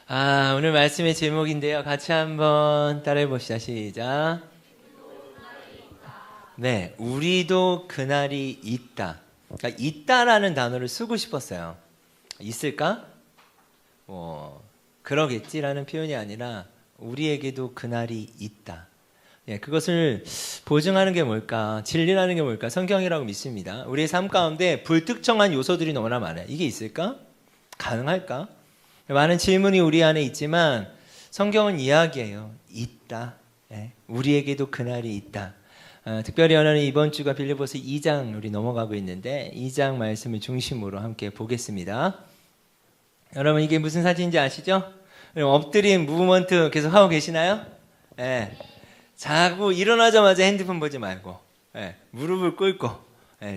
오늘 말씀의 제목인데요. 같이 한번 따라해 봅시다. 시작. 네, 우리도 그날이 있다. 그러니까 있다라는 단어를 쓰고 싶었어요. 있을까? 그러겠지라는 표현이 아니라 우리에게도 그날이 있다. 예, 그것을 보증하는 게 뭘까? 진리라는 게 뭘까? 성경이라고 믿습니다. 우리의 삶 가운데 불특정한 요소들이 너무나 많아요. 이게 있을까? 가능할까? 많은 질문이 우리 안에 있지만 성경은 이야기해요. 있다. 예, 우리에게도 그날이 있다. 특별히 오늘은 이번 주가 빌립보서 2장 우리 넘어가고 있는데 2장 말씀을 중심으로 함께 보겠습니다. 여러분 이게 무슨 사진인지 아시죠? 엎드린 무브먼트 계속 하고 계시나요? 예. 자고 일어나자마자 핸드폰 보지 말고 무릎을 꿇고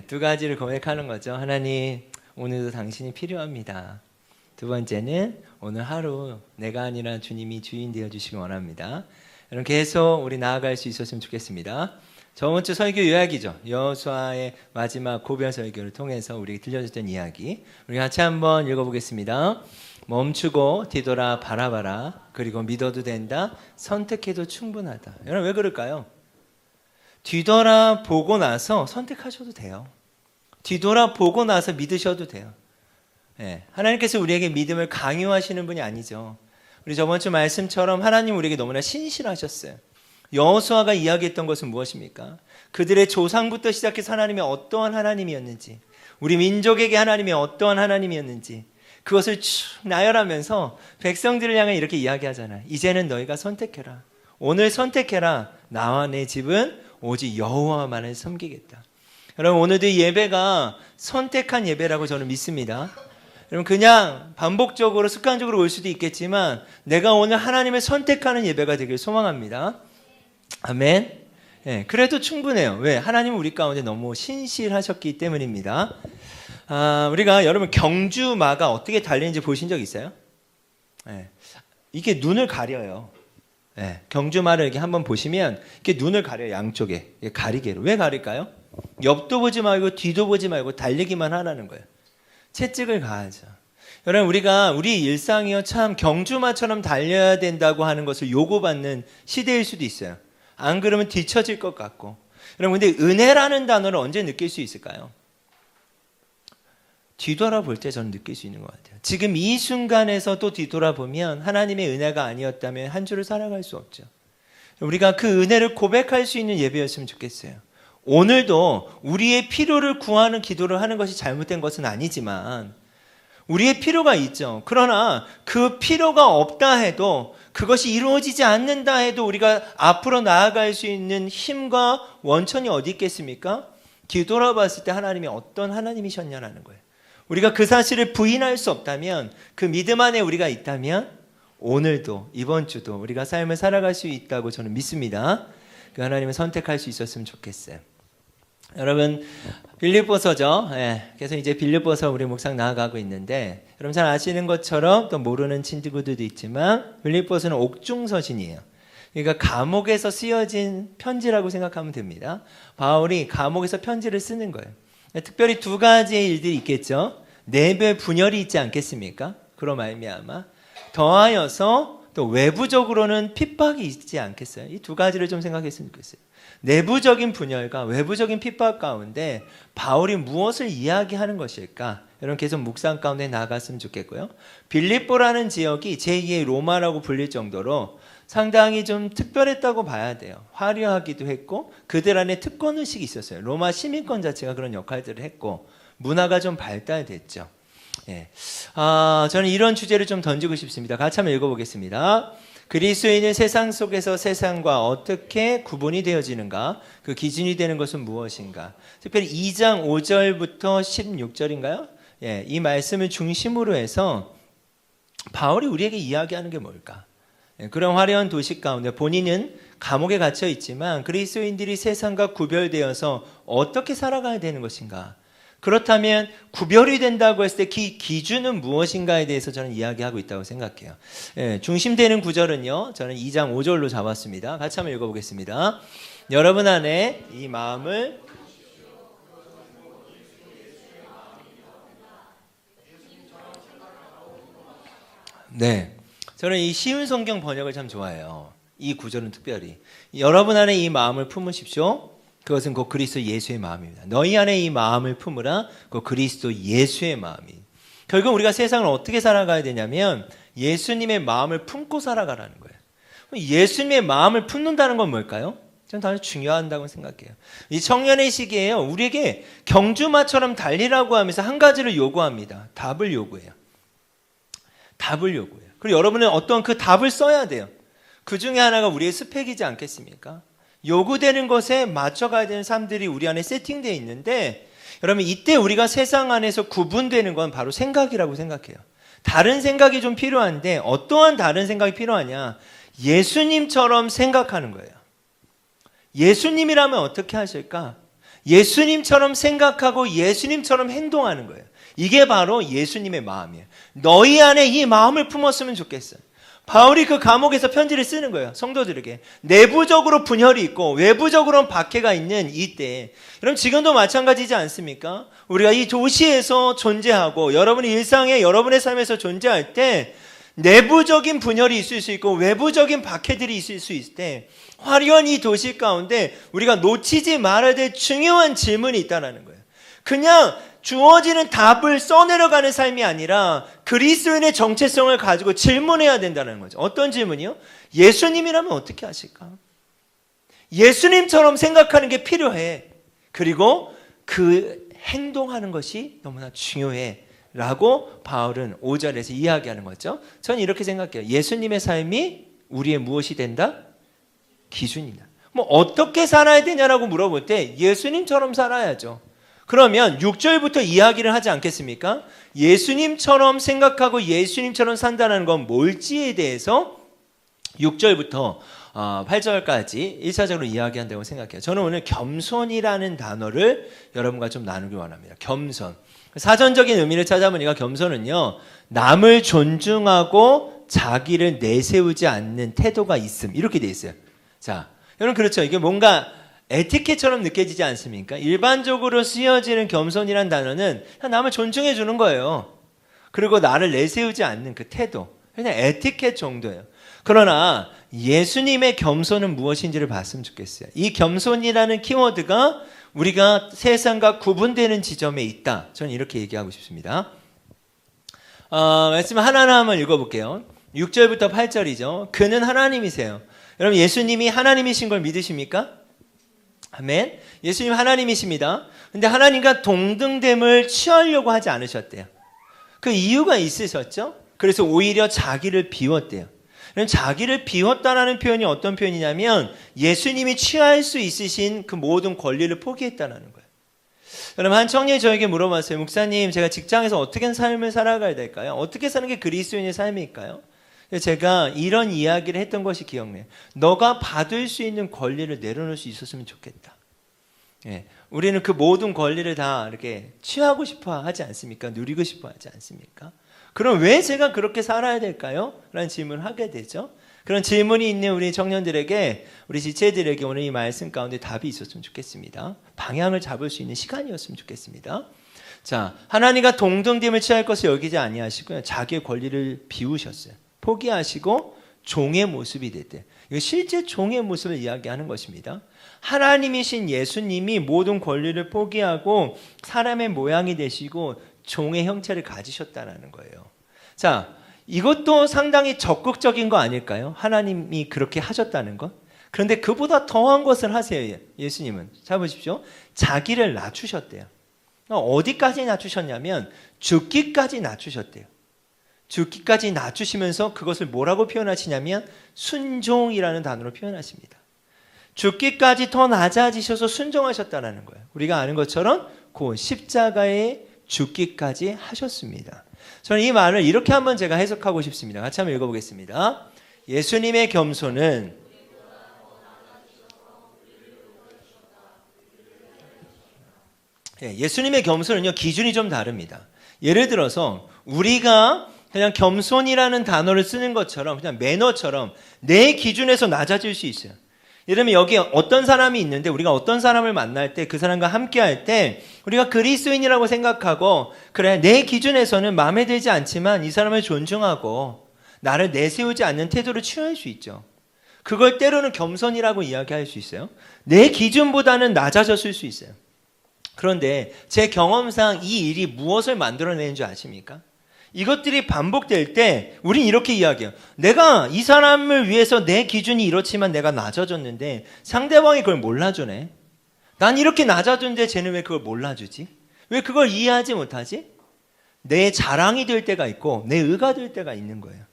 두 가지를 고백하는 거죠. 하나님, 오늘도 당신이 필요합니다. 두 번째는 오늘 하루 내가 아니라 주님이 주인 되어주시기 원합니다. 여러분 계속 우리 나아갈 수 있었으면 좋겠습니다. 저번 주 설교 요약이죠. 여호수아의 마지막 고별 설교를 통해서 우리에게 들려줬던 이야기, 우리 같이 한번 읽어보겠습니다. 멈추고 뒤돌아 바라봐라. 그리고 믿어도 된다. 선택해도 충분하다. 여러분 왜 그럴까요? 뒤돌아보고 나서 선택하셔도 돼요. 뒤돌아보고 나서 믿으셔도 돼요. 예, 하나님께서 우리에게 믿음을 강요하시는 분이 아니죠. 우리 저번 주 말씀처럼 하나님 우리에게 너무나 신실하셨어요. 여호수아가 이야기했던 것은 무엇입니까? 그들의 조상부터 시작해서 하나님이 어떠한 하나님이었는지, 우리 민족에게 하나님이 어떠한 하나님이었는지 그것을 쭉 나열하면서 백성들을 향해 이렇게 이야기하잖아요. 이제는 너희가 선택해라. 오늘 선택해라. 나와 내 집은 오직 여호와만을 섬기겠다. 여러분 오늘도 이 예배가 선택한 예배라고 저는 믿습니다. 여러분 그냥 반복적으로 습관적으로 올 수도 있겠지만 내가 오늘 하나님을 선택하는 예배가 되길 소망합니다. 아멘. 네, 그래도 충분해요. 왜? 하나님은 우리 가운데 너무 신실하셨기 때문입니다. 우리가 여러분 경주마가 어떻게 달리는지 보신 적 있어요? 네, 이게 눈을 가려요. 네, 경주마를 이렇게 한번 보시면 이렇게 눈을 가려요. 양쪽에 가리개로. 왜 가릴까요? 옆도 보지 말고 뒤도 보지 말고 달리기만 하라는 거예요. 채찍을 가하죠. 여러분 우리가 우리 일상이요 참 경주마처럼 달려야 된다고 하는 것을 요구받는 시대일 수도 있어요. 안 그러면 뒤처질 것 같고. 여러분 근데 은혜라는 단어를 언제 느낄 수 있을까요? 뒤돌아볼 때 저는 느낄 수 있는 것 같아요. 지금 이 순간에서 또 뒤돌아보면 하나님의 은혜가 아니었다면 한 주를 살아갈 수 없죠. 우리가 그 은혜를 고백할 수 있는 예배였으면 좋겠어요. 오늘도 우리의 필요를 구하는 기도를 하는 것이 잘못된 것은 아니지만 우리의 필요가 있죠. 그러나 그 필요가 없다 해도 그것이 이루어지지 않는다 해도 우리가 앞으로 나아갈 수 있는 힘과 원천이 어디 있겠습니까? 뒤돌아봤을 때 하나님이 어떤 하나님이셨냐는 거예요. 우리가 그 사실을 부인할 수 없다면, 그 믿음 안에 우리가 있다면 오늘도 이번 주도 우리가 삶을 살아갈 수 있다고 저는 믿습니다. 그 하나님을 선택할 수 있었으면 좋겠어요. 여러분 빌립보서죠. 그래서 이제 빌립보서 우리 묵상 나아가고 있는데 여러분 잘 아시는 것처럼 또 모르는 친구들도 있지만 빌립보서는 옥중서신이에요. 그러니까 감옥에서 쓰여진 편지라고 생각하면 됩니다. 바울이 감옥에서 편지를 쓰는 거예요. 특별히 두 가지의 일들이 있겠죠. 내부의 분열이 있지 않겠습니까? 그로 말미암아 더하여서 또 외부적으로는 핍박이 있지 않겠어요? 이 두 가지를 좀 생각했으면 좋겠어요. 내부적인 분열과 외부적인 핍박 가운데 바울이 무엇을 이야기하는 것일까? 여러분 계속 묵상 가운데 나아갔으면 좋겠고요. 빌립보라는 지역이 제2의 로마라고 불릴 정도로 상당히 좀 특별했다고 봐야 돼요. 화려하기도 했고 그들 안에 특권의식이 있었어요. 로마 시민권 자체가 그런 역할들을 했고 문화가 좀 발달됐죠. 저는 이런 주제를 좀 던지고 싶습니다. 같이 한번 읽어보겠습니다. 그리스도인은 세상 속에서 세상과 어떻게 구분이 되어지는가? 그 기준이 되는 것은 무엇인가? 특별히 2장 5절부터 16절인가요? 이 말씀을 중심으로 해서 바울이 우리에게 이야기하는 게 뭘까? 그런 화려한 도시 가운데 본인은 감옥에 갇혀 있지만 그리스도인들이 세상과 구별되어서 어떻게 살아가야 되는 것인가? 그렇다면 구별이 된다고 했을 때 기준은 무엇인가에 대해서 저는 이야기하고 있다고 생각해요. 중심되는 구절은요, 저는 2장 5절로 잡았습니다. 같이 한번 읽어보겠습니다. 여러분 안에 이 마음을 네, 저는 이 쉬운 성경 번역을 참 좋아해요. 이 구절은 특별히. 여러분 안에 이 마음을 품으십시오. 그것은 곧 그리스도 예수의 마음입니다. 너희 안에 이 마음을 품으라. 곧 그리스도 예수의 마음이. 결국 우리가 세상을 어떻게 살아가야 되냐면 예수님의 마음을 품고 살아가라는 거예요. 예수님의 마음을 품는다는 건 뭘까요? 저는 아주 중요하다고 생각해요. 이 청년의 시기에요. 우리에게 경주마처럼 달리라고 하면서 한 가지를 요구합니다. 답을 요구해요. 답을 요구해요. 그리고 여러분은 어떤 그 답을 써야 돼요. 그 중에 하나가 우리의 스펙이지 않겠습니까? 요구되는 것에 맞춰가야 되는 삶들이 우리 안에 세팅되어 있는데 여러분 이때 우리가 세상 안에서 구분되는 건 바로 생각이라고 생각해요. 다른 생각이 좀 필요한데 어떠한 다른 생각이 필요하냐? 예수님처럼 생각하는 거예요. 예수님이라면 어떻게 하실까? 예수님처럼 생각하고 예수님처럼 행동하는 거예요. 이게 바로 예수님의 마음이에요. 너희 안에 이 마음을 품었으면 좋겠어요. 바울이 그 감옥에서 편지를 쓰는 거예요. 성도들에게. 내부적으로 분열이 있고 외부적으로는 박해가 있는 이때. 여러분 지금도 마찬가지지 않습니까? 우리가 이 도시에서 존재하고 여러분의 일상에 여러분의 삶에서 존재할 때 내부적인 분열이 있을 수 있고 외부적인 박해들이 있을 수 있을 때 화려한 이 도시 가운데 우리가 놓치지 말아야 될 중요한 질문이 있다는 거예요. 그냥 주어지는 답을 써내려가는 삶이 아니라 그리스도인의 정체성을 가지고 질문해야 된다는 거죠. 어떤 질문이요? 예수님이라면 어떻게 하실까? 예수님처럼 생각하는 게 필요해. 그리고 그 행동하는 것이 너무나 중요해. 라고 바울은 5절에서 이야기하는 거죠. 저는 이렇게 생각해요. 예수님의 삶이 우리의 무엇이 된다? 기준이다. 뭐 어떻게 살아야 되냐라고 물어볼 때 예수님처럼 살아야죠. 그러면 6절부터 이야기를 하지 않겠습니까? 예수님처럼 생각하고 예수님처럼 산다는 건 뭘지에 대해서 6절부터 8절까지 1차적으로 이야기한다고 생각해요. 저는 오늘 겸손이라는 단어를 여러분과 좀 나누기 원합니다. 겸손. 사전적인 의미를 찾아보니까 겸손은요, 남을 존중하고 자기를 내세우지 않는 태도가 있음. 이렇게 돼 있어요. 자, 여러분 그렇죠. 이게 뭔가 에티켓처럼 느껴지지 않습니까? 일반적으로 쓰여지는 겸손이란 단어는 남을 존중해 주는 거예요. 그리고 나를 내세우지 않는 그 태도. 그냥 에티켓 정도예요. 그러나 예수님의 겸손은 무엇인지를 봤으면 좋겠어요. 이 겸손이라는 키워드가 우리가 세상과 구분되는 지점에 있다. 저는 이렇게 얘기하고 싶습니다. 말씀 하나하나 한번 읽어볼게요. 6절부터 8절이죠. 그는 하나님이세요. 여러분 예수님이 하나님이신 걸 믿으십니까? 아멘. 예수님 하나님이십니다. 근데 하나님과 동등됨을 취하려고 하지 않으셨대요. 그 이유가 있으셨죠? 그래서 오히려 자기를 비웠대요. 자기를 비웠다라는 표현이 어떤 표현이냐면 예수님이 취할 수 있으신 그 모든 권리를 포기했다는 거예요. 여러분 한 청년이 저에게 물어봤어요. 목사님, 제가 직장에서 어떻게 삶을 살아가야 될까요? 어떻게 사는 게 그리스도인의 삶일까요? 제가 이런 이야기를 했던 것이 기억나요. 너가 받을 수 있는 권리를 내려놓을 수 있었으면 좋겠다. 예, 우리는 그 모든 권리를 다 이렇게 취하고 싶어 하지 않습니까? 누리고 싶어 하지 않습니까? 그럼 왜 제가 그렇게 살아야 될까요? 라는 질문을 하게 되죠. 그런 질문이 있는 우리 청년들에게, 우리 지체들에게 오늘 이 말씀 가운데 답이 있었으면 좋겠습니다. 방향을 잡을 수 있는 시간이었으면 좋겠습니다. 자, 하나님과 동등됨을 취할 것을 여기지 아니하시고요. 자기의 권리를 비우셨어요. 포기하시고 종의 모습이 됐대요. 이거 실제 종의 모습을 이야기하는 것입니다. 하나님이신 예수님이 모든 권리를 포기하고 사람의 모양이 되시고 종의 형체를 가지셨다는 거예요. 자, 이것도 상당히 적극적인 거 아닐까요? 하나님이 그렇게 하셨다는 것. 그런데 그보다 더한 것을 하세요. 예수님은. 자 보십시오. 자기를 낮추셨대요. 어디까지 낮추셨냐면 죽기까지 낮추셨대요. 죽기까지 낮추시면서 그것을 뭐라고 표현하시냐면 순종이라는 단어로 표현하십니다. 죽기까지 더 낮아지셔서 순종하셨다는 거예요. 우리가 아는 것처럼 그 십자가에 죽기까지 하셨습니다. 저는 이 말을 이렇게 한번 제가 해석하고 싶습니다. 같이 한번 읽어보겠습니다. 예수님의 겸손은 예수님의 겸손은요, 기준이 좀 다릅니다. 예를 들어서 우리가 그냥 겸손이라는 단어를 쓰는 것처럼 그냥 매너처럼 내 기준에서 낮아질 수 있어요. 예를 들면 여기 어떤 사람이 있는데 우리가 어떤 사람을 만날 때 그 사람과 함께 할 때 우리가 그리스도인이라고 생각하고 그래 내 기준에서는 마음에 들지 않지만 이 사람을 존중하고 나를 내세우지 않는 태도를 취할 수 있죠. 그걸 때로는 겸손이라고 이야기할 수 있어요. 내 기준보다는 낮아졌을 수 있어요. 그런데 제 경험상 이 일이 무엇을 만들어내는 줄 아십니까? 이것들이 반복될 때 우린 이렇게 이야기해요. 내가 이 사람을 위해서 내 기준이 이렇지만 내가 낮아졌는데 상대방이 그걸 몰라주네. 난 이렇게 낮아졌는데 쟤는 왜 그걸 몰라주지? 왜 그걸 이해하지 못하지? 내 자랑이 될 때가 있고 내 의가 될 때가 있는 거예요.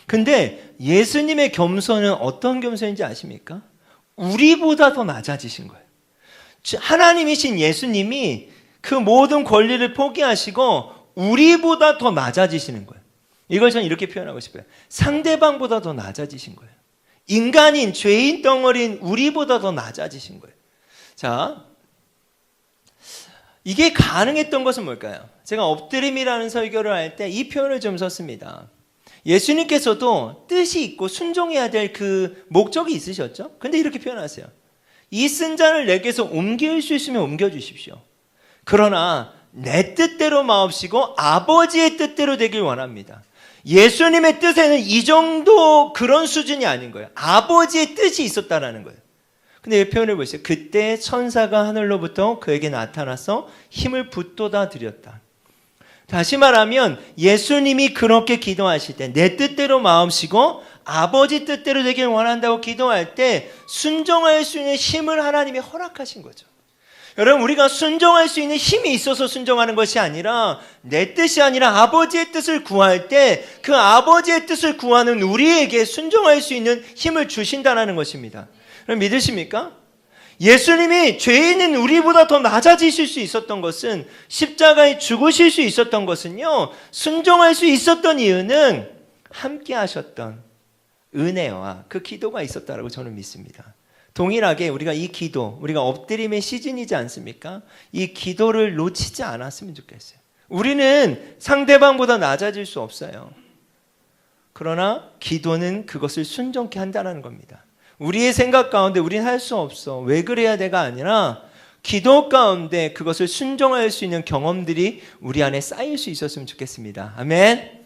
근데 예수님의 겸손은 어떤 겸손인지 아십니까? 우리보다 더 낮아지신 거예요. 하나님이신 예수님이 그 모든 권리를 포기하시고 우리보다 더 낮아지시는 거예요. 이걸 저는 이렇게 표현하고 싶어요. 상대방보다 더 낮아지신 거예요. 인간인, 죄인 덩어리인 우리보다 더 낮아지신 거예요. 자, 이게 가능했던 것은 뭘까요? 제가 엎드림이라는 설교를 할 때 이 표현을 좀 썼습니다. 예수님께서도 뜻이 있고 순종해야 될 그 목적이 있으셨죠? 근데 이렇게 표현하세요. 이 쓴 잔을 내게서 옮길 수 있으면 옮겨주십시오. 그러나 내 뜻대로 마옵시고 아버지의 뜻대로 되길 원합니다. 예수님의 뜻에는 이 정도 그런 수준이 아닌 거예요. 아버지의 뜻이 있었다라는 거예요. 근데 이 표현을 보세요. 그때 천사가 하늘로부터 그에게 나타나서 힘을 붙돋아 드렸다. 다시 말하면 예수님이 그렇게 기도하실 때 내 뜻대로 마음씨고 아버지 뜻대로 되길 원한다고 기도할 때 순종할 수 있는 힘을 하나님이 허락하신 거죠. 여러분, 우리가 순종할 수 있는 힘이 있어서 순종하는 것이 아니라 내 뜻이 아니라 아버지의 뜻을 구할 때 그 아버지의 뜻을 구하는 우리에게 순종할 수 있는 힘을 주신다는 것입니다. 그럼 믿으십니까? 예수님이 죄인인 우리보다 더 낮아지실 수 있었던 것은, 십자가에 죽으실 수 있었던 것은요, 순종할 수 있었던 이유는 함께 하셨던 은혜와 그 기도가 있었다라고 저는 믿습니다. 동일하게 우리가 이 기도, 우리가 엎드림의 시즌이지 않습니까? 이 기도를 놓치지 않았으면 좋겠어요. 우리는 상대방보다 낮아질 수 없어요. 그러나 기도는 그것을 순종케 한다는 겁니다. 우리의 생각 가운데 우리는 할 수 없어, 왜 그래야 돼가 아니라 기도 가운데 그것을 순종할 수 있는 경험들이 우리 안에 쌓일 수 있었으면 좋겠습니다. 아멘.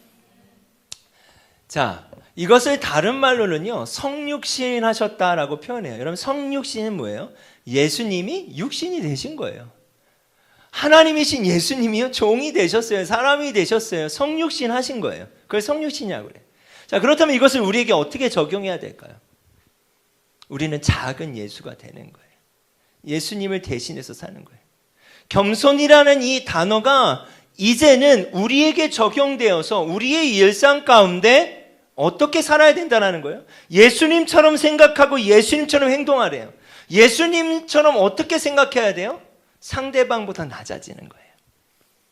자, 이것을 다른 말로는요, 성육신 하셨다라고 표현해요. 여러분, 성육신은 뭐예요? 예수님이 육신이 되신 거예요. 하나님이신 예수님이요, 종이 되셨어요. 사람이 되셨어요. 성육신 하신 거예요. 그걸 성육신이라고 그래요. 자, 그렇다면 이것을 우리에게 어떻게 적용해야 될까요? 우리는 작은 예수가 되는 거예요. 예수님을 대신해서 사는 거예요. 겸손이라는 이 단어가 이제는 우리에게 적용되어서 우리의 일상 가운데 어떻게 살아야 된다는 거예요? 예수님처럼 생각하고 예수님처럼 행동하래요. 예수님처럼 어떻게 생각해야 돼요? 상대방보다 낮아지는 거예요.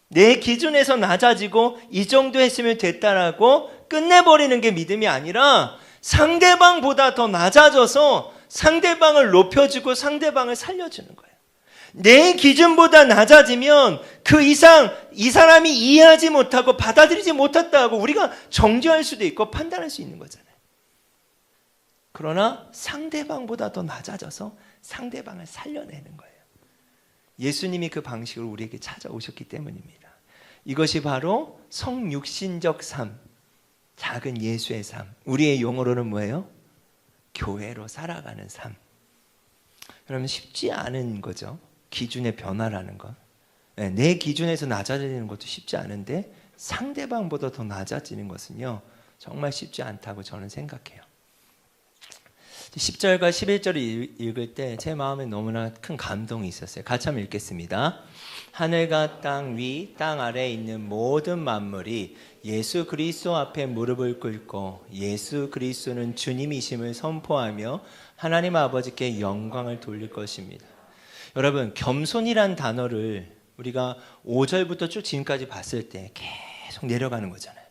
내 기준에서 낮아지고 이 정도 했으면 됐다라고 끝내버리는 게 믿음이 아니라 상대방보다 더 낮아져서 상대방을 높여주고 상대방을 살려주는 거예요. 내 기준보다 낮아지면 그 이상 이 사람이 이해하지 못하고 받아들이지 못했다고 우리가 정죄할 수도 있고 판단할 수 있는 거잖아요. 그러나 상대방보다 더 낮아져서 상대방을 살려내는 거예요. 예수님이 그 방식으로 우리에게 찾아오셨기 때문입니다. 이것이 바로 성육신적 삶, 작은 예수의 삶, 우리의 용어로는 뭐예요? 교회로 살아가는 삶. 그러면 쉽지 않은 거죠. 기준의 변화라는 것. 내 기준에서 낮아지는 것도 쉽지 않은데 상대방보다 더 낮아지는 것은요, 정말 쉽지 않다고 저는 생각해요. 10절과 11절을 읽을 때 제 마음에 너무나 큰 감동이 있었어요. 같이 한번 읽겠습니다. 하늘과 땅 위, 땅 아래에 있는 모든 만물이 예수 그리스도 앞에 무릎을 꿇고 예수 그리스도는 주님이심을 선포하며 하나님 아버지께 영광을 돌릴 것입니다. 여러분, 겸손이란 단어를 우리가 5절부터 쭉 지금까지 봤을 때 계속 내려가는 거잖아요.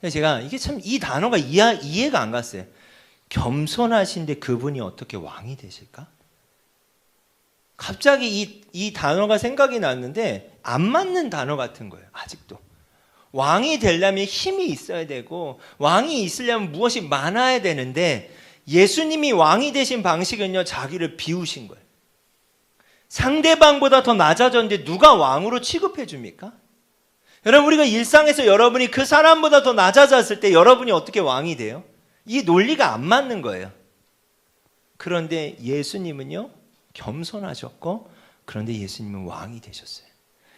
근데 제가 이게 참 이 단어가 이해가 안 갔어요. 겸손하신데 그분이 어떻게 왕이 되실까? 갑자기 이 단어가 생각이 났는데 안 맞는 단어 같은 거예요. 아직도. 왕이 되려면 힘이 있어야 되고 왕이 있으려면 무엇이 많아야 되는데 예수님이 왕이 되신 방식은요, 자기를 비우신 거예요. 상대방보다 더 낮아졌는데 누가 왕으로 취급해 줍니까? 여러분, 우리가 일상에서 여러분이 그 사람보다 더 낮아졌을 때 여러분이 어떻게 왕이 돼요? 이 논리가 안 맞는 거예요. 그런데 예수님은요, 겸손하셨고, 그런데 예수님은 왕이 되셨어요.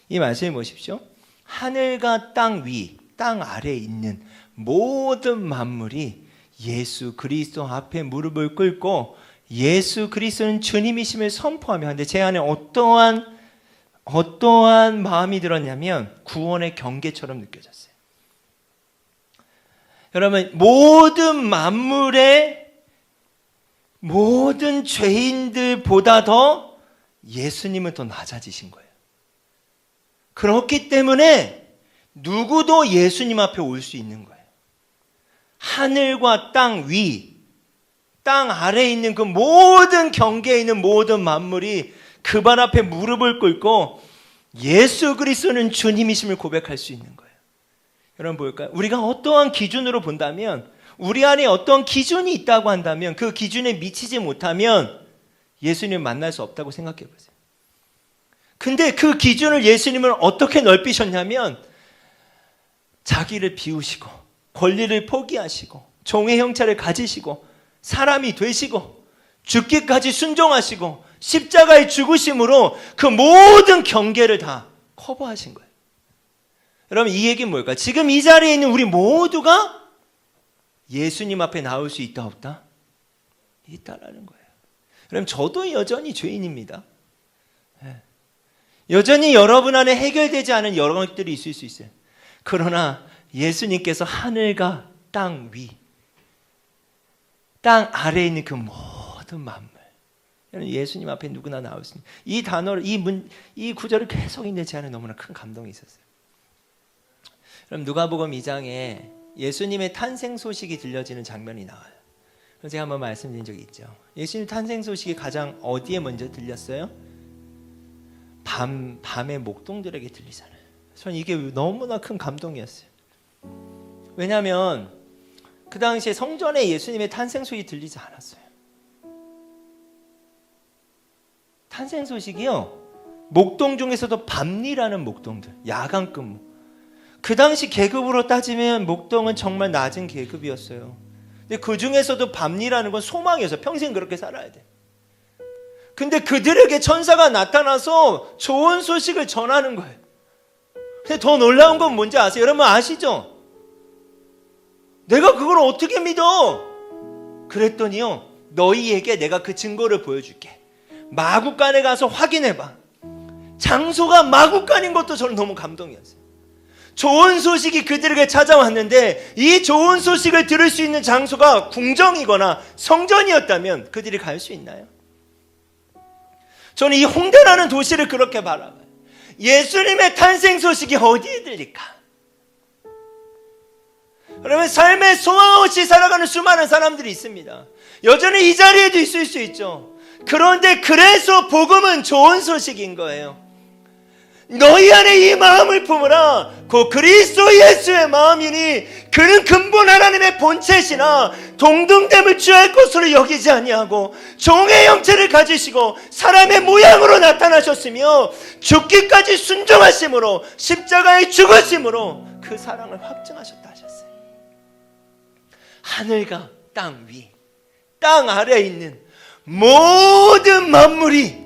이 말씀을 보십시오. 하늘과 땅 위, 땅 아래에 있는 모든 만물이 예수 그리스도 앞에 무릎을 꿇고 예수 그리스도는 주님이심을 선포하며, 근데 제 안에 어떠한 마음이 들었냐면 구원의 경계처럼 느껴졌어요. 여러분, 모든 만물의 모든 죄인들보다 더 예수님은 더 낮아지신 거예요. 그렇기 때문에 누구도 예수님 앞에 올 수 있는 거예요. 하늘과 땅 위, 땅 아래에 있는 그 모든 경계에 있는 모든 만물이 그 발 앞에 무릎을 꿇고 예수 그리스도는 주님이심을 고백할 수 있는 거예요. 여러분, 볼까요? 우리가 어떠한 기준으로 본다면, 우리 안에 어떤 기준이 있다고 한다면 그 기준에 미치지 못하면 예수님을 만날 수 없다고 생각해 보세요. 근데 그 기준을 예수님은 어떻게 넓히셨냐면, 자기를 비우시고 권리를 포기하시고 종의 형체를 가지시고 사람이 되시고 죽기까지 순종하시고 십자가의 죽으심으로 그 모든 경계를 다 커버하신 거예요. 여러분, 이 얘기는 뭘까요? 지금 이 자리에 있는 우리 모두가 예수님 앞에 나올 수 있다 없다? 있다라는 거예요. 여러분, 저도 여전히 죄인입니다. 여전히 여러분 안에 해결되지 않은 여러 것들이 있을 수 있어요. 그러나 예수님께서 하늘과 땅 위, 땅 아래에 있는 그 모든 만물, 예수님 앞에 누구나 나올 수 있는 이 단어를, 이 구절을 계속 읽는 제 안에 너무나 큰 감동이 있었어요. 그럼 누가복음 2장에 예수님의 탄생 소식이 들려지는 장면이 나와요. 그래서 제가 한번 말씀드린 적이 있죠. 예수님 탄생 소식이 가장 어디에 먼저 들렸어요? 밤에 목동들에게 들리잖아요. 저는 이게 너무나 큰 감동이었어요. 왜냐하면 그 당시에 성전에 예수님의 탄생 소식이 들리지 않았어요. 탄생 소식이요, 목동 중에서도 밤일하는 목동들, 야간 근무. 그 당시 계급으로 따지면 목동은 정말 낮은 계급이었어요. 근데 그 중에서도 밤일하는 건 소망이었어요. 평생 그렇게 살아야 돼. 근데 그들에게 천사가 나타나서 좋은 소식을 전하는 거예요. 근데 더 놀라운 건 뭔지 아세요? 여러분 아시죠? 내가 그걸 어떻게 믿어? 그랬더니요, 너희에게 내가 그 증거를 보여줄게. 마구간에 가서 확인해봐. 장소가 마구간인 것도 저는 너무 감동이었어요. 좋은 소식이 그들에게 찾아왔는데 이 좋은 소식을 들을 수 있는 장소가 궁정이거나 성전이었다면 그들이 갈 수 있나요? 저는 이 홍대라는 도시를 그렇게 바라봐요. 예수님의 탄생 소식이 어디에 들릴까? 그러면 삶의 소망 없이 살아가는 수많은 사람들이 있습니다. 여전히 이 자리에도 있을 수 있죠. 그런데 그래서 복음은 좋은 소식인 거예요. 너희 안에 이 마음을 품으라. 그 그리스도 예수의 마음이니 그는 근본 하나님의 본체시나 동등됨을 취할 것으로 여기지 아니하고 종의 형체를 가지시고 사람의 모양으로 나타나셨으며 죽기까지 순종하심으로 십자가에 죽으심으로 그 사랑을 확증하셨다 하셨어요. 하늘과 땅 위, 땅 아래에 있는 모든 만물이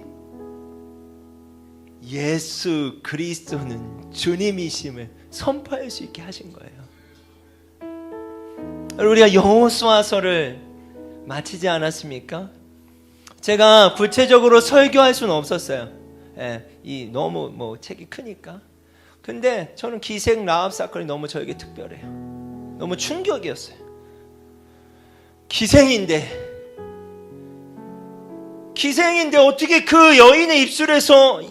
예수 그리스도는 주님이심을 선포할 수 있게 하신 거예요. 우리가 여호수아서를 마치지 않았습니까? 제가 구체적으로 설교할 수는 없었어요. 이 너무 책이 크니까. 근데 저는 기생 라합 사건이 너무 저에게 특별해요. 너무 충격이었어요. 기생인데 어떻게 그 여인의 입술에서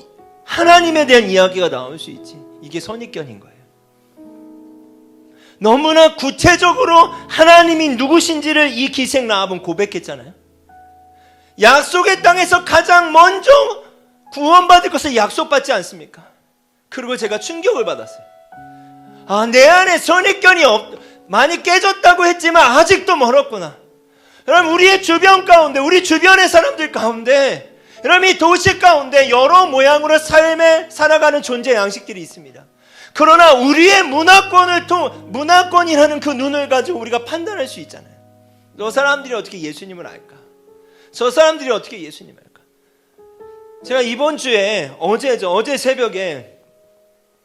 하나님에 대한 이야기가 나올 수 있지? 이게 선입견인 거예요. 너무나 구체적으로 하나님이 누구신지를 이 기생 라합은 고백했잖아요. 약속의 땅에서 가장 먼저 구원받을 것을 약속받지 않습니까? 그리고 제가 충격을 받았어요. 내 안에 선입견이 많이 깨졌다고 했지만 아직도 멀었구나. 여러분, 우리의 주변 가운데, 우리 주변의 사람들 가운데, 여러분 이 도시 가운데 여러 모양으로 삶에 살아가는 존재 양식들이 있습니다. 그러나 우리의 문화권이라는 그 눈을 가지고 우리가 판단할 수 있잖아요. 저 사람들이 어떻게 예수님을 알까? 저 사람들이 어떻게 예수님을 알까? 제가 이번 주에 어제 새벽에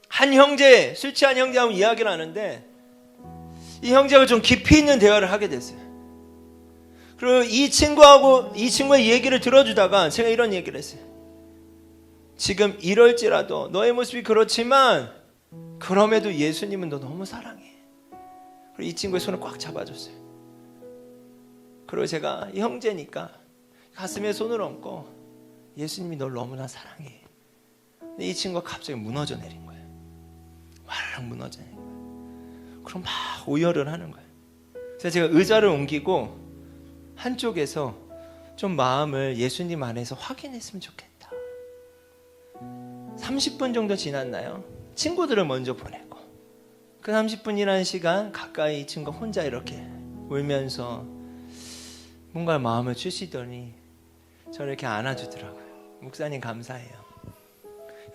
한 형제, 술 취한 형제하고 이야기를 하는데 이 형제가 좀 깊이 있는 대화를 하게 됐어요. 그리고 이 친구의 얘기를 들어주다가 제가 이런 얘기를 했어요. 지금 이럴지라도 너의 모습이 그렇지만 그럼에도 예수님은 너 너무 사랑해. 그리고 이 친구의 손을 꽉 잡아줬어요. 그리고 제가 이 형제니까 가슴에 손을 얹고 예수님이 널 너무나 사랑해. 근데 이 친구가 갑자기 무너져 내린 거예요. 와르르 무너져 내린 거예요. 그럼 막 오열을 하는 거예요. 그래서 제가 의자를 옮기고 한쪽에서 좀 마음을 예수님 안에서 확인했으면 좋겠다. 30분 정도 지났나요? 친구들을 먼저 보내고 그 30분이라는 시간 가까이 이 친구가 혼자 이렇게 울면서 뭔가 마음을 주시더니 저를 이렇게 안아주더라고요. 목사님 감사해요.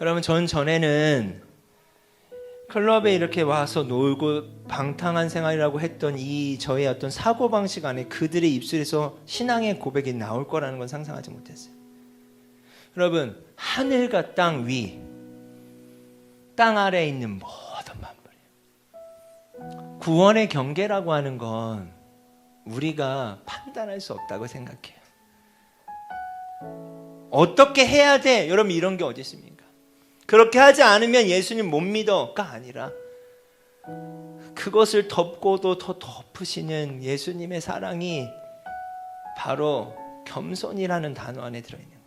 여러분 전 전에는 클럽에 이렇게 와서 놀고 방탕한 생활이라고 했던 이 저의 어떤 사고방식 안에 그들의 입술에서 신앙의 고백이 나올 거라는 건 상상하지 못했어요. 여러분 하늘과 땅 위, 땅 아래에 있는 모든 만물이에요. 구원의 경계라고 하는 건 우리가 판단할 수 없다고 생각해요. 어떻게 해야 돼? 여러분 이런 게 어디 있습니까? 그렇게 하지 않으면 예수님 못 믿어가 아니라 그것을 덮고도 더 덮으시는 예수님의 사랑이 바로 겸손이라는 단어 안에 들어있는 거예요.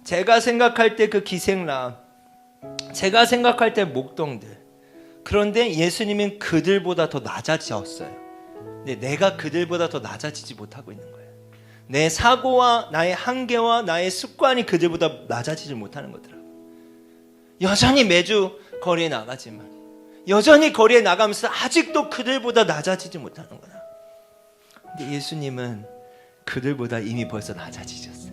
제가 생각할 때 그 기생람, 제가 생각할 때 목동들, 그런데 예수님은 그들보다 더 낮아졌어요. 근데 내가 그들보다 더 낮아지지 못하고 있는 거예요. 내 사고와 나의 한계와 나의 습관이 그들보다 낮아지지 못하는 거더라고요. 여전히 매주 거리에 나가지만 여전히 거리에 나가면서 아직도 그들보다 낮아지지 못하는 거다. 근데 예수님은 그들보다 이미 벌써 낮아지셨어요.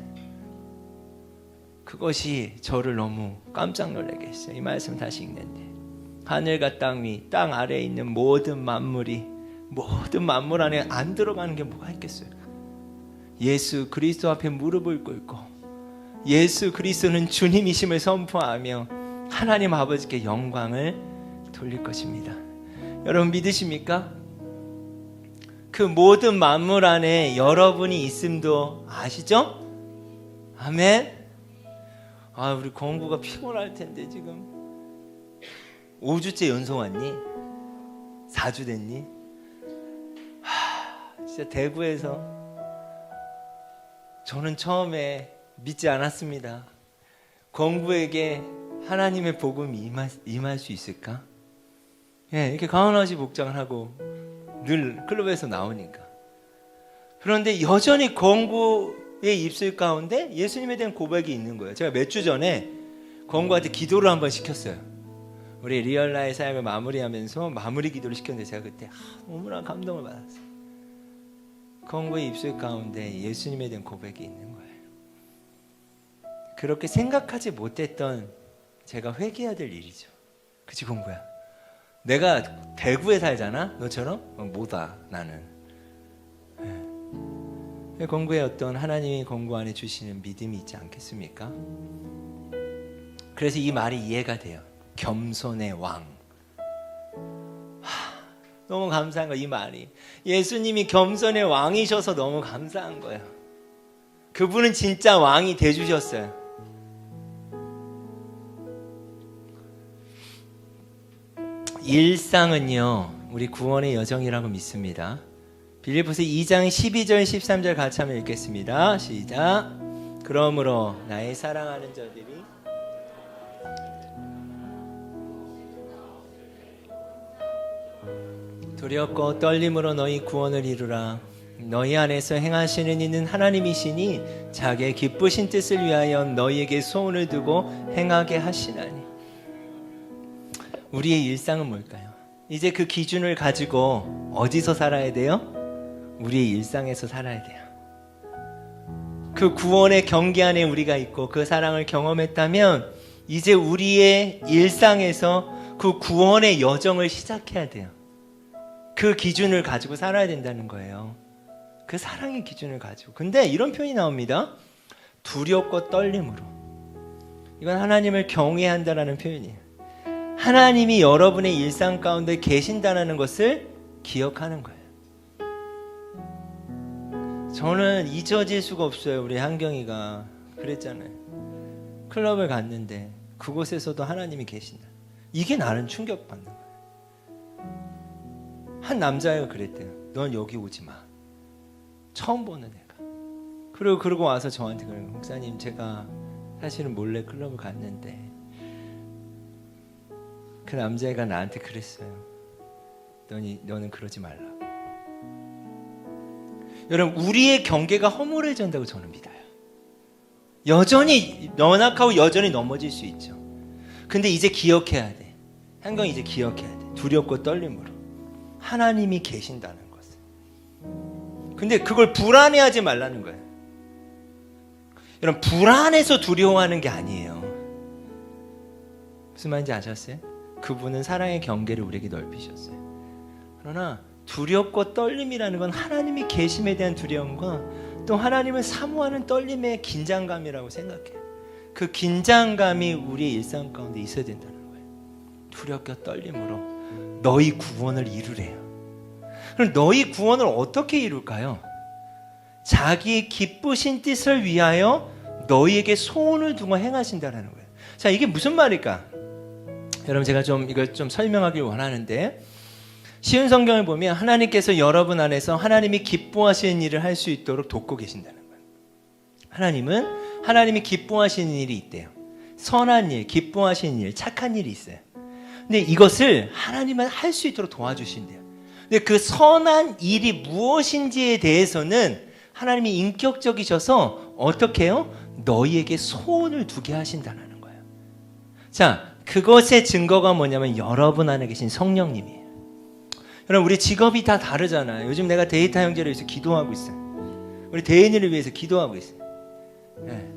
그것이 저를 너무 깜짝 놀라게 했어요. 이 말씀 다시 읽는데 하늘과 땅 위, 땅 아래에 있는 모든 만물 안에 안 들어가는 게 뭐가 있겠어요? 예수 그리스도 앞에 무릎을 꿇고 예수 그리스도는 주님이심을 선포하며 하나님 아버지께 영광을 돌릴 것입니다. 여러분 믿으십니까? 그 모든 만물 안에 여러분이 있음도 아시죠? 아멘. 우리 공부가 피곤할 텐데 지금 5주째 연속 왔니? 4주 됐니? 진짜 대구에서 저는 처음에 믿지 않았습니다. 공부에게 하나님의 복음이 임할 수 있을까? 이렇게 가은아지 복장을 하고 늘 클럽에서 나오니까. 그런데 여전히 공부의 입술 가운데 예수님에 대한 고백이 있는 거예요. 제가 몇 주 전에 공부한테 기도를 한번 시켰어요. 우리 리얼라의 사역을 마무리하면서 마무리 기도를 시켰는데 제가 그때 너무나 감동을 받았어요. 공부의 입술 가운데 예수님에 대한 고백이 있는 거예요. 그렇게 생각하지 못했던 제가 회개해야 될 일이죠. 그치 공부야? 내가 대구에 살잖아? 너처럼? 뭐다 나는. 공부에 어떤 하나님이 공부 안에 주시는 믿음이 있지 않겠습니까? 그래서 이 말이 이해가 돼요. 겸손의 왕. 너무 감사한 거예요. 이 말이 예수님이 겸손의 왕이셔서 너무 감사한 거예요. 그분은 진짜 왕이 돼주셨어요. 일상은요 우리 구원의 여정이라고 믿습니다. 빌립보서 2장 12절 13절 같이 한번 읽겠습니다. 시작. 그러므로 나의 사랑하는 자들이 두렵고 떨림으로 너희 구원을 이루라. 너희 안에서 행하시는 이는 하나님이시니 자기의 기쁘신 뜻을 위하여 너희에게 소원을 두고 행하게 하시나니. 우리의 일상은 뭘까요? 이제 그 기준을 가지고 어디서 살아야 돼요? 우리의 일상에서 살아야 돼요. 그 구원의 경계 안에 우리가 있고 그 사랑을 경험했다면 이제 우리의 일상에서 그 구원의 여정을 시작해야 돼요. 그 기준을 가지고 살아야 된다는 거예요. 그 사랑의 기준을 가지고. 근데 이런 표현이 나옵니다. 두렵고 떨림으로. 이건 하나님을 경외한다라는 표현이에요. 하나님이 여러분의 일상 가운데 계신다는 것을 기억하는 거예요. 저는 잊어질 수가 없어요. 우리 한경이가 그랬잖아요. 클럽을 갔는데 그곳에서도 하나님이 계신다. 이게 나는 충격받는 거예요. 한 남자애가 그랬대요. 넌 여기 오지 마. 처음 보는 애가. 그러고 와서 저한테 그래요. 목사님, 제가 사실은 몰래 클럽을 갔는데 그 남자애가 나한테 그랬어요. 너는 그러지 말라. 여러분, 우리의 경계가 허물해진다고 저는 믿어요. 여전히 연약하고 여전히 넘어질 수 있죠. 근데 이제 기억해야 돼. 한강 이제 기억해야 돼. 두렵고 떨림으로 하나님이 계신다는 것을. 근데 그걸 불안해하지 말라는 거예요. 여러분, 불안해서 두려워하는 게 아니에요. 무슨 말인지 아셨어요? 그분은 사랑의 경계를 우리에게 넓히셨어요. 그러나 두렵고 떨림이라는 건 하나님이 계심에 대한 두려움과 또 하나님을 사모하는 떨림의 긴장감이라고 생각해요. 그 긴장감이 우리의 일상 가운데 있어야 된다는 거예요. 두렵고 떨림으로 너희 구원을 이루래요. 그럼 너희 구원을 어떻게 이룰까요? 자기 기쁘신 뜻을 위하여 너희에게 소원을 두고 행하신다는 거예요. 자, 이게 무슨 말일까? 여러분, 제가 이걸 좀 설명하길 원하는데, 쉬운 성경을 보면 하나님께서 여러분 안에서 하나님이 기뻐하시는 일을 할 수 있도록 돕고 계신다는 거예요. 하나님은 하나님이 기뻐하시는 일이 있대요. 선한 일, 기뻐하시는 일, 착한 일이 있어요. 근데 이것을 하나님은 할 수 있도록 도와주신대요. 근데 그 선한 일이 무엇인지에 대해서는 하나님이 인격적이셔서 어떻게 해요? 너희에게 소원을 두게 하신다는 거예요. 자, 그것의 증거가 뭐냐면 여러분 안에 계신 성령님이에요. 여러분, 우리 직업이 다 다르잖아요. 요즘 내가 데이터 형제를 위해서 기도하고 있어요. 우리 대인을 위해서 기도하고 있어요. 네.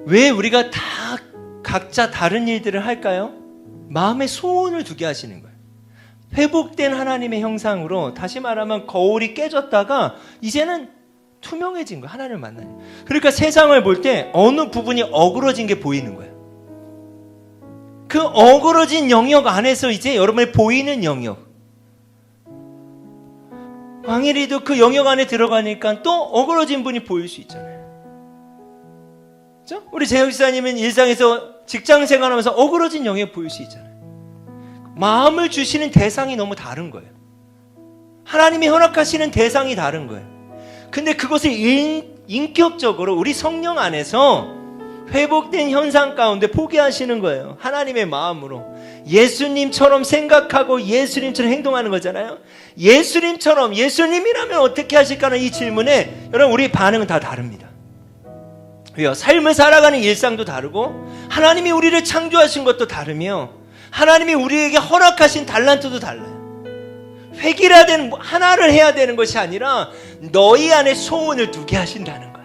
왜 우리가 다 각자 다른 일들을 할까요? 마음에 소원을 두게 하시는 거예요. 회복된 하나님의 형상으로, 다시 말하면 거울이 깨졌다가 이제는 투명해진 거예요. 하나님을 만나니. 그러니까 세상을 볼 때 어느 부분이 어그러진 게 보이는 거예요. 그 어그러진 영역 안에서 이제 여러분의 보이는 영역, 광일이도 그 영역 안에 들어가니까 또 어그러진 분이 보일 수 있잖아요. 그렇죠? 우리 재혁 지사님은 일상에서 직장 생활하면서 어그러진 영역 보일 수 있잖아요. 마음을 주시는 대상이 너무 다른 거예요. 하나님이 허락하시는 대상이 다른 거예요. 근데 그것을 인격적으로 우리 성령 안에서 회복된 현상 가운데 보게 하시는 거예요. 하나님의 마음으로 예수님처럼 생각하고 예수님처럼 행동하는 거잖아요. 예수님처럼, 예수님이라면 어떻게 하실까는 이 질문에 여러분, 우리 반응은 다 다릅니다. 왜요? 삶을 살아가는 일상도 다르고 하나님이 우리를 창조하신 것도 다르며 하나님이 우리에게 허락하신 달란트도 달라요. 획일화된 하나를 해야 되는 것이 아니라 너희 안에 소원을 두게 하신다는 거예요.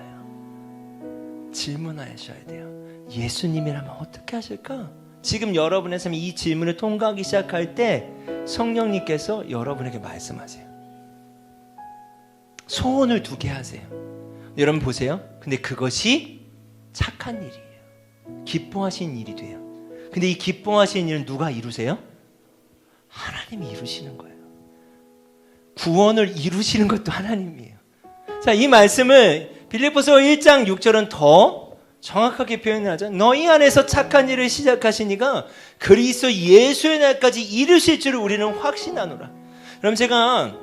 질문하셔야 돼요. 예수님이라면 어떻게 하실까? 지금 여러분의 삶이 이 질문을 통과하기 시작할 때 성령님께서 여러분에게 말씀하세요. 소원을 두게 하세요. 여러분 보세요. 근데 그것이 착한 일이에요. 기뻐하시는 일이 돼요. 근데 이 기뻐하시는 일은 누가 이루세요? 하나님이 이루시는 거예요. 구원을 이루시는 것도 하나님이에요. 자, 이 말씀을 빌립보서 1장 6절은 더 정확하게 표현하죠. 너희 안에서 착한 일을 시작하시니가 그리스도 예수의 날까지 이루실 줄을 우리는 확신하노라. 그럼 제가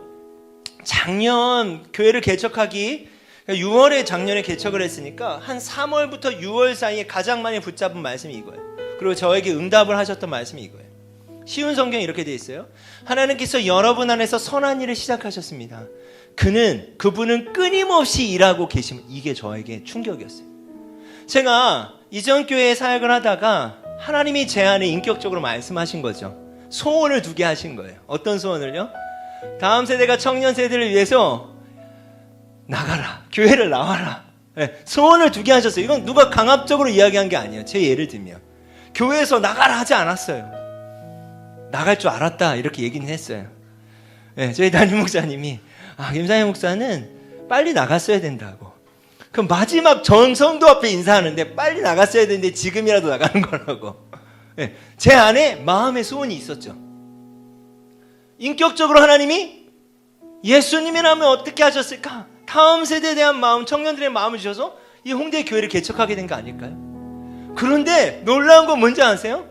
작년 교회를 개척하기 6월에 작년에 개척을 했으니까 한 3월부터 6월 사이에 가장 많이 붙잡은 말씀이 이거예요. 그리고 저에게 응답을 하셨던 말씀이 이거예요. 쉬운 성경에 이렇게 되어 있어요. 하나님께서 여러분 안에서 선한 일을 시작하셨습니다. 그분은 끊임없이 일하고 계시면, 이게 저에게 충격이었어요. 제가 이전 교회에 사역을 하다가 하나님이 제 안에 인격적으로 말씀하신 거죠. 소원을 두게 하신 거예요. 어떤 소원을요? 다음 세대가 청년 세대를 위해서 나가라, 교회를 나와라. 네, 소원을 두게 하셨어요. 이건 누가 강압적으로 이야기한 게 아니에요. 제 예를 들면 교회에서 나가라 하지 않았어요. 나갈 줄 알았다 이렇게 얘기는 했어요. 네, 저희 담임 목사님이 김상현 목사는 빨리 나갔어야 된다고. 그럼 마지막 전 성도 앞에 인사하는데 빨리 나갔어야 되는데 지금이라도 나가는 거라고. 네, 제 안에 마음의 소원이 있었죠. 인격적으로 하나님이 예수님이라면 어떻게 하셨을까? 다음 세대에 대한 마음, 청년들의 마음을 주셔서 이 홍대 교회를 개척하게 된 거 아닐까요? 그런데 놀라운 건 뭔지 아세요?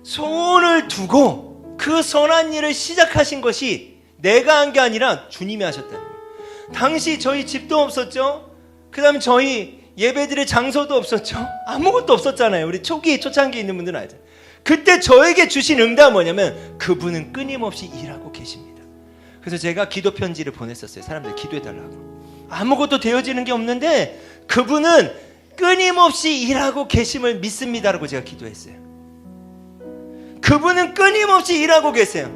소원을 두고 그 선한 일을 시작하신 것이 내가 한 게 아니라 주님이 하셨다는 거예요. 당시 저희 집도 없었죠. 그 다음에 저희 예배드릴 장소도 없었죠. 아무것도 없었잖아요. 우리 초창기에 있는 분들은 알죠. 그때 저에게 주신 응답은 뭐냐면 그분은 끊임없이 일하고 계십니다. 그래서 제가 기도 편지를 보냈었어요. 사람들 기도해달라고. 아무것도 되어지는 게 없는데 그분은 끊임없이 일하고 계심을 믿습니다라고 제가 기도했어요. 그분은 끊임없이 일하고 계세요.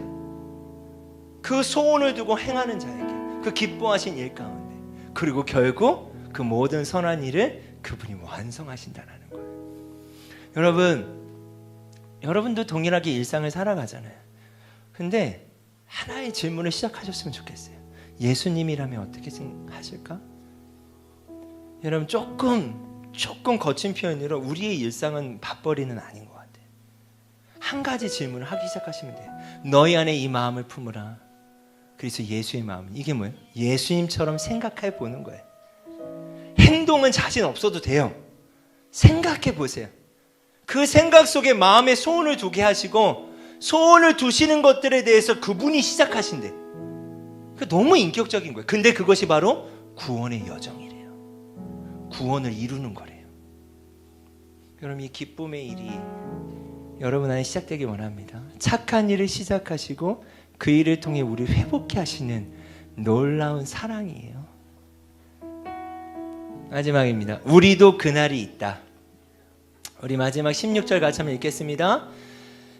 그 소원을 두고 행하는 자에게 그 기뻐하신 일 가운데, 그리고 결국 그 모든 선한 일을 그분이 완성하신다는 거예요. 여러분도 동일하게 일상을 살아가잖아요. 근데 하나의 질문을 시작하셨으면 좋겠어요. 예수님이라면 어떻게 하실까? 여러분 조금 거친 표현으로 우리의 일상은 밥벌이는 아닌 것 같아요. 한 가지 질문을 하기 시작하시면 돼요. 너희 안에 이 마음을 품으라. 그래서 예수의 마음, 이게 뭐예요? 예수님처럼 생각해 보는 거예요. 행동은 자신 없어도 돼요. 생각해 보세요. 그 생각 속에 마음의 소원을 두게 하시고 소원을 두시는 것들에 대해서 그분이 시작하신대. 너무 인격적인 거예요. 근데 그것이 바로 구원의 여정이래요. 구원을 이루는 거래요. 여러분, 이 기쁨의 일이 여러분 안에 시작되기 원합니다. 착한 일을 시작하시고 그 일을 통해 우리를 회복케 하시는 놀라운 사랑이에요. 마지막입니다. 우리도 그날이 있다. 우리 마지막 16절 같이 한번 읽겠습니다.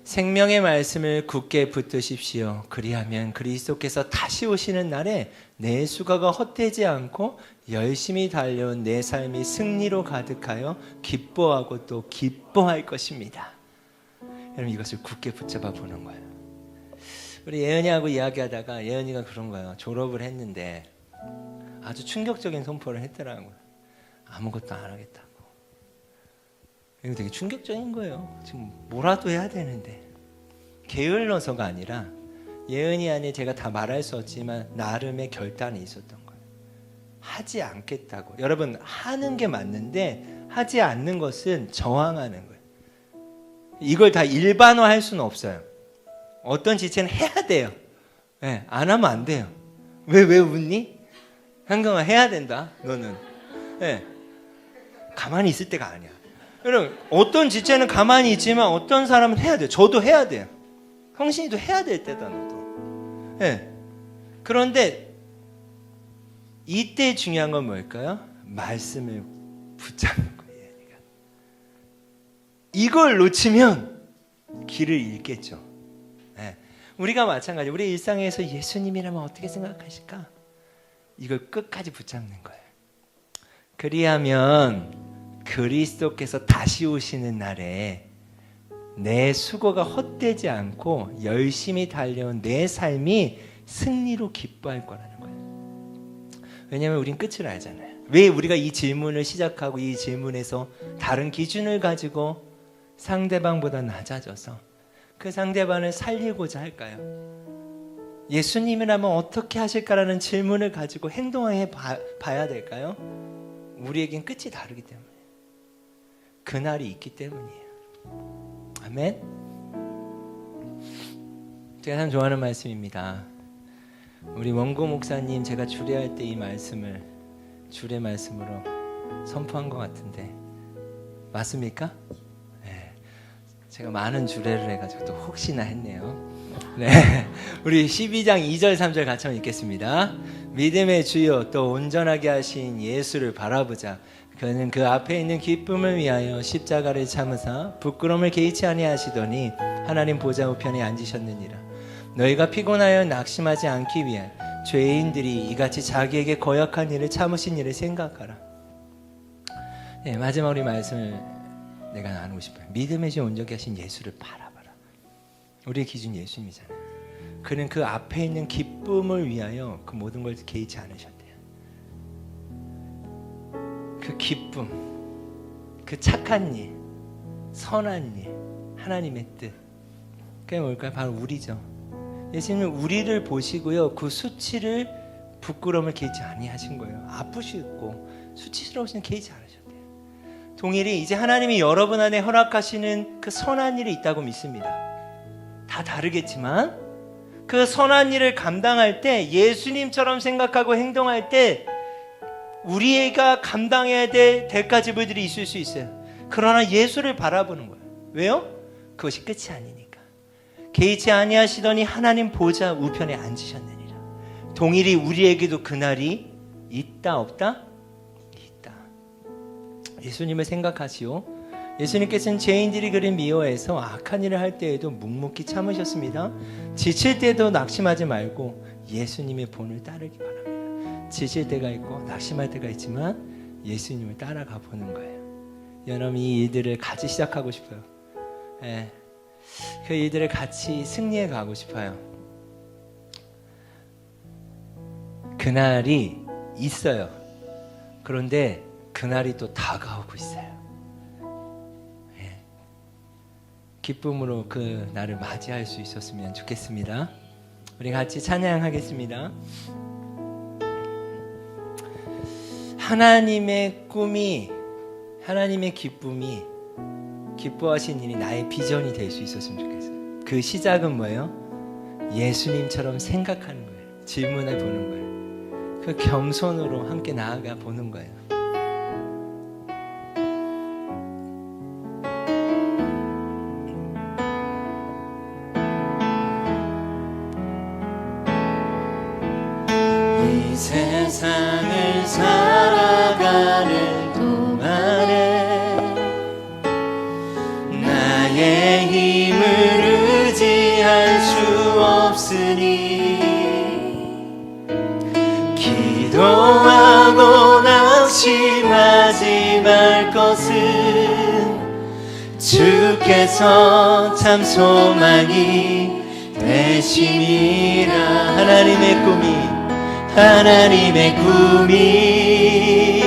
생명의 말씀을 굳게 붙드십시오. 그리하면 그리스도께서 다시 오시는 날에 내 수고가 헛되지 않고 열심히 달려온 내 삶이 승리로 가득하여 기뻐하고 또 기뻐할 것입니다. 여러분, 이것을 굳게 붙잡아 보는 거예요. 우리 예은이하고 이야기하다가 예은이가 그런 거예요. 졸업을 했는데 아주 충격적인 선포를 했더라고요. 아무것도 안 하겠다고. 이거 되게 충격적인 거예요. 지금 뭐라도 해야 되는데. 게을러서가 아니라 예은이 안에 제가 다 말할 수 없지만 나름의 결단이 있었던 거예요. 하지 않겠다고. 여러분, 하는 게 맞는데 하지 않는 것은 저항하는 거예요. 이걸 다 일반화할 수는 없어요. 어떤 지체는 해야 돼요. 네, 안 하면 안 돼요. 왜 웃니? 한경아, 해야 된다 너는. 네, 가만히 있을 때가 아니야. 여러분, 어떤 지체는 가만히 있지만 어떤 사람은 해야 돼요. 저도 해야 돼요. 형신이도 해야 될 때다 너도. 네. 그런데 이때 중요한 건 뭘까요? 말씀을 붙잡는 거예요. 이걸 놓치면 길을 잃겠죠. 네. 우리가 마찬가지. 우리 일상에서 예수님이라면 어떻게 생각하실까? 이걸 끝까지 붙잡는 거예요. 그리하면 그리스도께서 다시 오시는 날에 내 수고가 헛되지 않고 열심히 달려온 내 삶이 승리로 기뻐할 거라는 거예요. 왜냐하면 우린 끝을 알잖아요. 왜 우리가 이 질문을 시작하고 이 질문에서 다른 기준을 가지고 상대방보다 낮아져서 그 상대방을 살리고자 할까요? 예수님이라면 어떻게 하실까라는 질문을 가지고 행동해 봐야 될까요? 우리에겐 끝이 다르기 때문에, 그날이 있기 때문이에요. 아멘. 제가 참 좋아하는 말씀입니다. 우리 원고 목사님, 제가 주례할 때 이 말씀을 주례 말씀으로 선포한 것 같은데 맞습니까? 네. 제가 많은 주례를 해가지고 또 혹시나 했네요. 네, 우리 12장 2절 3절 같이 한번 읽겠습니다. 믿음의 주요 또 온전하게 하신 예수를 바라보자. 그는 그 앞에 있는 기쁨을 위하여 십자가를 참으사 부끄러움을 개의치 아니하시더니 하나님 보좌 우편에 앉으셨느니라. 너희가 피곤하여 낙심하지 않기 위해 죄인들이 이같이 자기에게 거역한 일을 참으신 일을 생각하라. 네, 마지막 우리 말씀을 내가 나누고 싶어요. 믿음의 주 온전케 하신 예수를 바라봐라. 우리의 기준 예수님이잖아요. 그는 그 앞에 있는 기쁨을 위하여 그 모든 걸 개의치 않으셨대요. 그 기쁨, 그 착한 일, 선한 일, 하나님의 뜻, 그게 뭘까요? 바로 우리죠. 예수님은 우리를 보시고요, 그 수치를, 부끄러움을 개의치 아니하신 거예요. 아프시고 수치스러우시는 개의치 않으셨대요. 동일히 이제 하나님이 여러분 안에 허락하시는 그 선한 일이 있다고 믿습니다. 다 다르겠지만 그 선한 일을 감당할 때, 예수님처럼 생각하고 행동할 때 우리가 감당해야 될 대가 지불들이 있을 수 있어요. 그러나 예수를 바라보는 거예요. 왜요? 그것이 끝이 아니니까. 개의치 아니하시더니 하나님 보좌 우편에 앉으셨느니라. 동일히 우리에게도 그날이 있다 없다? 있다. 예수님을 생각하시오. 예수님께서는 죄인들이 그를 미워해서 악한 일을 할 때에도 묵묵히 참으셨습니다. 지칠 때도 낙심하지 말고 예수님의 본을 따르기 바랍니다. 지칠 때가 있고 낙심할 때가 있지만 예수님을 따라가 보는 거예요. 여러분, 이 일들을 같이 시작하고 싶어요. 그 일들을 같이 승리해 가고 싶어요. 그날이 있어요. 그런데 그날이 또 다가오고 있어요. 기쁨으로 그 날을 맞이할 수 있었으면 좋겠습니다. 우리 같이 찬양하겠습니다. 하나님의 꿈이, 하나님의 기쁨이, 기뻐하신 일이 나의 비전이 될 수 있었으면 좋겠어요. 그 시작은 뭐예요? 예수님처럼 생각하는 거예요. 질문해 보는 거예요. 그 겸손으로 함께 나아가 보는 거예요. 이 세상을 살아가는 동안에 나의 힘을 의지할 수 없으니 기도하고 낙심하지 말 것은 주께서 참 소망이 되심이라. 하나님의 꿈이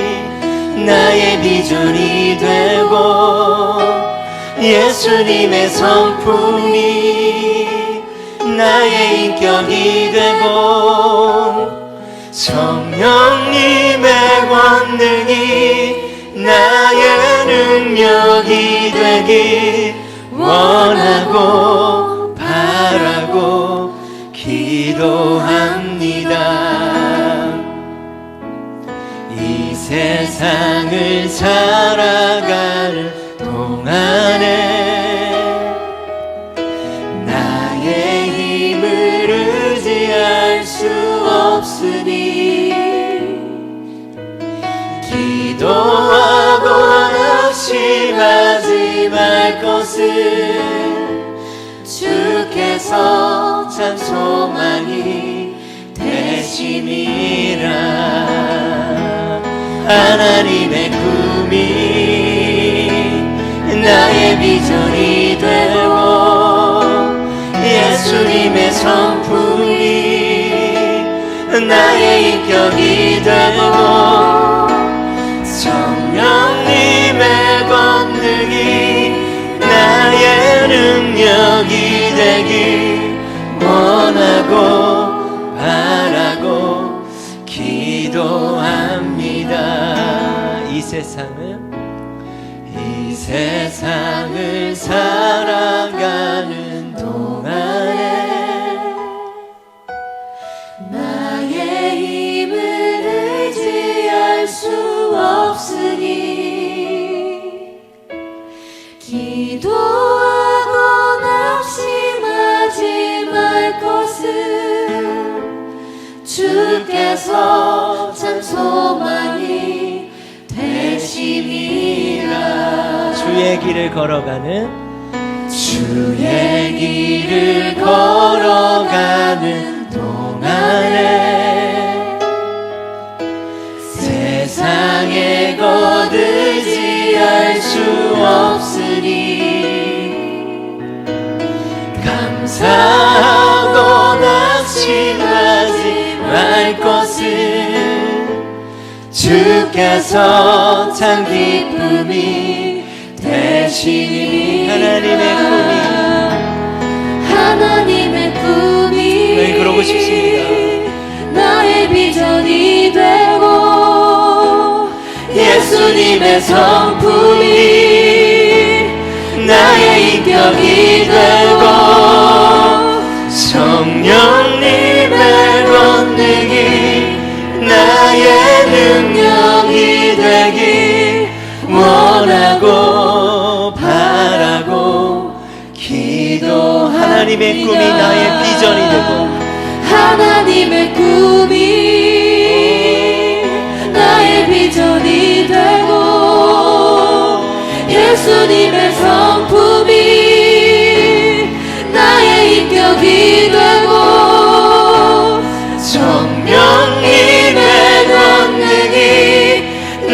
나의 비전이 되고 예수님의 성품이 나의 인격이 되고 성령님의 권능이 나의 능력이 되길 원하고 바라고 기도합니다. 이 세상을 살아가는 동안에 나의 힘을 의지할 수 없으니 기도하고 낙심하지 말 것은 주께서 참 소망이 되심이라. 하나님의 꿈이 나의 비전이 되고 예수님의 성품이 나의 인격이 되고 성령님의 권능이 나의 능력이 되길 원하고 바라고 기도합니다. 이 세상을 살아가는 동안에 나의 힘을 의지할 수 없으니 기도하고 낙심하지 말 것은 주께서 참 소망이 되심이라. 주의 길을 걸어가는 동안에 세상에 거두지 피할 수 없으니 감사하고 낙심하지 말 것은 주께서 참 기쁨이 되시니 하나님의 꿈이 네, 그러고 싶습니다. 나의 비전이 되고 예수님의 성품이 나의 인격이 되고 성령님의 권능이 나의 능력이 되기 원하고 바라고 기도 하나님의 꿈이 나의 비전이 되고 하나님의 꿈이 나의 비전이 되고 예수님의 성품이 나의 인격이 되고 성령님의 권능이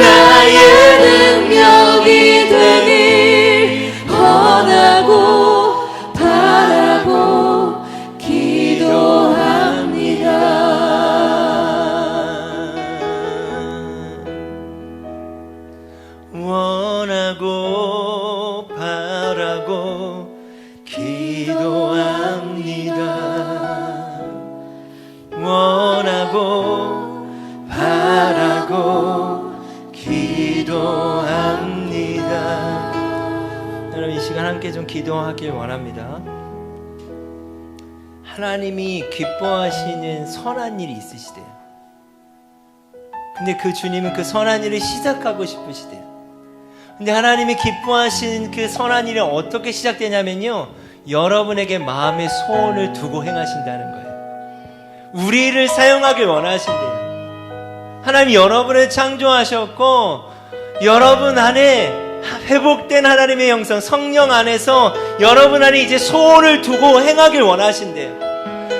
나의 능력이 되기 원하고 바라고 기도합니다. 원하고 바라고 기도합니다. 원하고 바라고 기도합니다. 여러분 이 시간 함께 좀 기도하길 원합니다. 하나님이 기뻐하시는 선한 일이 있으시대요. 근데 그 주님은 그 선한 일을 시작하고 싶으시대요. 근데 하나님이 기뻐하시는 그 선한 일이 어떻게 시작되냐면요, 여러분에게 마음의 소원을 두고 행하신다는 거예요. 우리를 사용하길 원하신대요. 하나님 여러분을 창조하셨고 여러분 안에 회복된 하나님의 영성 성령 안에서 여러분 안에 이제 소원을 두고 행하길 원하신대요.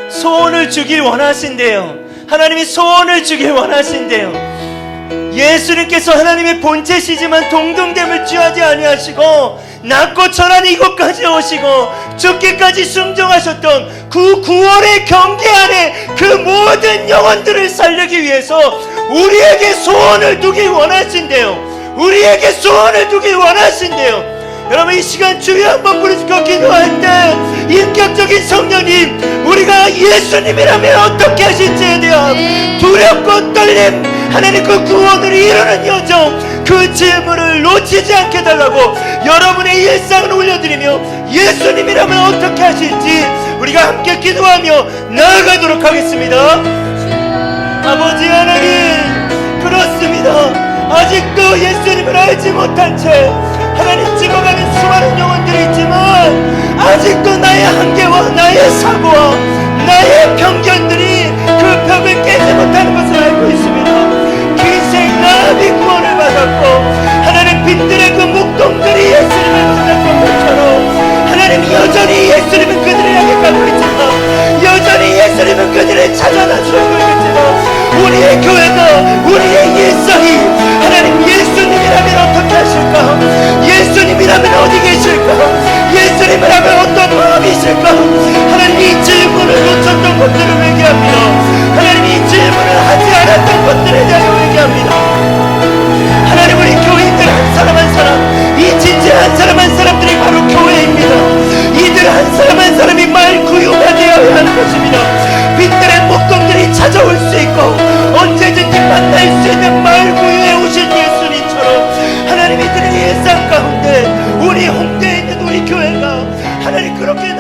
소원을 주길 원하신대요. 하나님이 소원을 주길 원하신대요. 예수님께서 하나님의 본체시지만 동등됨을 취하지 아니하시고 낮고 천한 이곳까지 오시고 죽기까지 순종하셨던 그 구원의 경계 안에 그 모든 영혼들을 살리기 위해서 우리에게 소원을 두길 원하신대요. 우리에게 소원을 두길 원하신대요. 여러분 이 시간 주여 한번 부르짖고 기도할 때 인격적인 성령님, 우리가 예수님이라면 어떻게 하실지에 대한 두렵고 떨림, 하나님 그 구원을 이루는 여정, 그 질문을 놓치지 않게 달라고 여러분의 일상을 올려드리며 예수님이라면 어떻게 하실지 우리가 함께 기도하며 나아가도록 하겠습니다. 아버지 하나님, 그렇습니다. 아직도 예수님을 알지 못한 채 하나님 찍어가는 수많은 영혼들이 있지만 아직도 나의 한계와 나의 사고와 나의 편견들이 그 벽을 깨지 못하는 것을 알고 있습니다. 기생 나비 구원을 받았고 하나님 빛들의 그 목동들이 예수님을 만났던 것처럼 하나님 여전히 예수님은 그들을 향해 가고 있지만 여전히 예수님은 그들을 찾아다 주고 있지만 우리의 교회가 우리의 일상이 하나님 예수님이라면 어떻게 하실까? 예수님이라면 어디 계실까? 예수님이라면 어떤 마음이실까? 하나님 이 질문을 놓쳤던 것들을 회개합니다. 하나님 이 질문을 하지 않았던 것들에 대하여 회개합니다. 하나님 우리 교인들 한 사람 한 사람, 이 진짜 한 사람 한 사람들이 바로 교회입니다. 이들 한 사람 한 사람이 말구유가 되어야 하는 것입니다. 빛들의 목동들이 찾아올 수 있고 언제든지 만날 수 있는 말구유에 오신 예수님처럼 하나님 이들의 일상 가운데 우리 홍대에 있는 우리 교회가 하나님 그렇게